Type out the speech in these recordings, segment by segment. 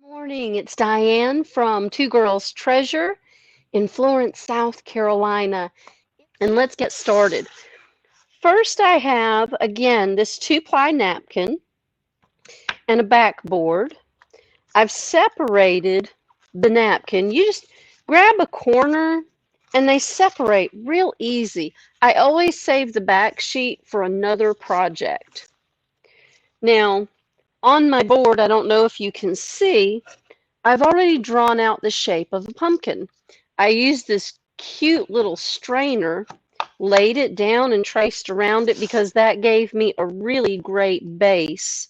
Morning, it's Diane from Two Girls Treasure in Florence, South Carolina. And let's get started. First, I have, again, this 2-ply napkin and a backboard. I've separated the napkin. You just grab a corner and they separate real easy. I always save the back sheet for another project. Now, on my board, I don't know if you can see, I've already drawn out the shape of a pumpkin. I used this cute little strainer, laid it down and traced around it because that gave me a really great base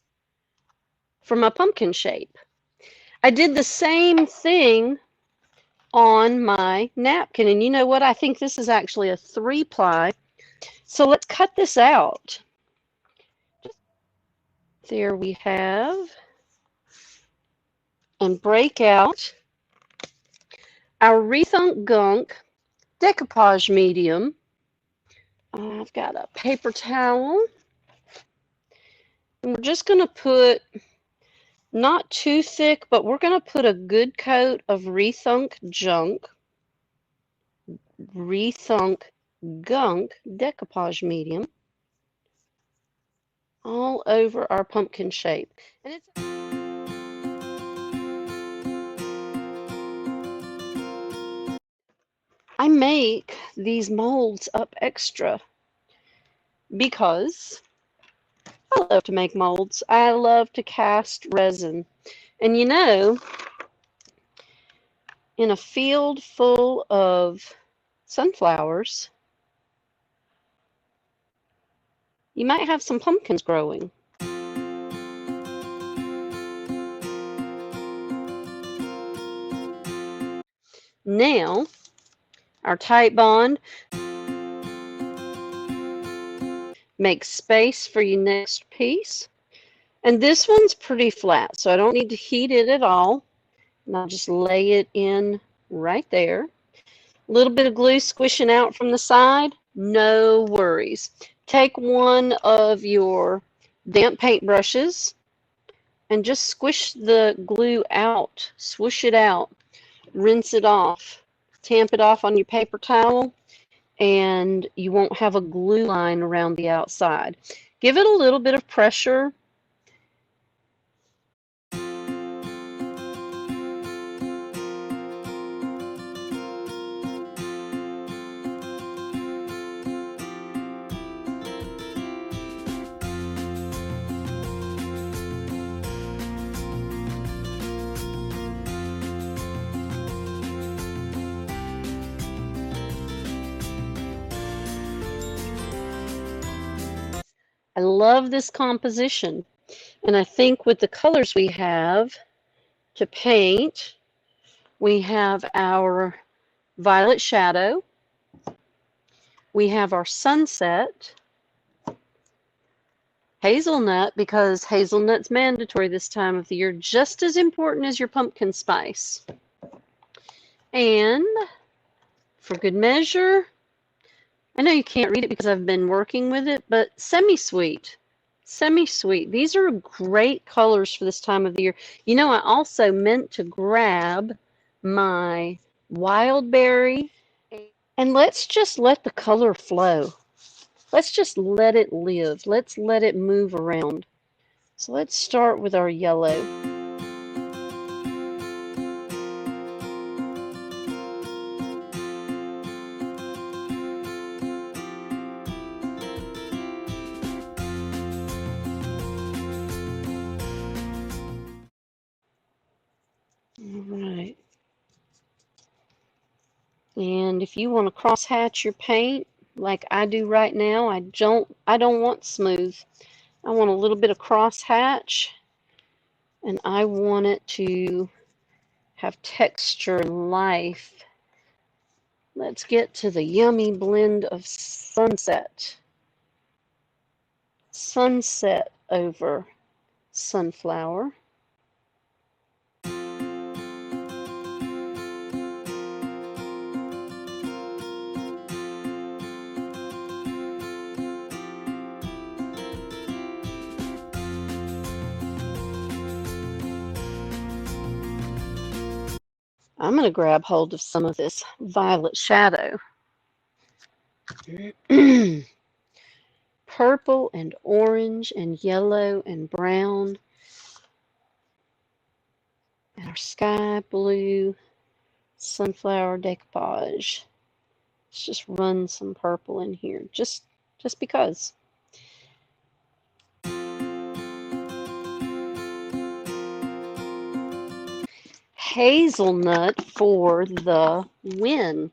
for my pumpkin shape. I did the same thing on my napkin, and you know what? I think this is actually a 3-ply. So let's cut this out. There we have, and break out our Rethunk Gunk Decoupage medium. I've got a paper towel, and we're just going to put, not too thick, but we're going to put a good coat of Rethunk Gunk Decoupage medium all over our pumpkin shape. And it's I make these molds up extra because I love to make molds. I love to cast resin. And you know, in a field full of sunflowers, you might have some pumpkins growing. Now, our tight bond. Make space for your next piece. And this one's pretty flat, so I don't need to heat it at all. And I'll just lay it in right there. A little bit of glue squishing out from the side, no worries. Take one of your damp paint brushes and just squish the glue out, swoosh it out, rinse it off, tamp it off on your paper towel, and you won't have a glue line around the outside. Give it a little bit of pressure. I love this composition, and I think with the colors we have to paint, we have our violet shadow, we have our sunset, hazelnut, because hazelnut's mandatory this time of the year, just as important as your pumpkin spice. And for good measure, I know you can't read it because I've been working with it, but semi-sweet. Semi-sweet. These are great colors for this time of the year. You know, I also meant to grab my wild berry, and let's just let the color flow. Let's just let it live. Let's let it move around. So let's start with our yellow. Alright. And if you want to cross-hatch your paint, like I do right now, I don't want smooth. I want a little bit of cross-hatch, and I want it to have texture and life. Let's get to the yummy blend of sunset. Sunset over sunflower. I'm going to grab hold of some of this violet shadow. Purple and orange and yellow and brown. And our sky blue sunflower decoupage. Let's just run some purple in here, just because. Hazelnut for the win.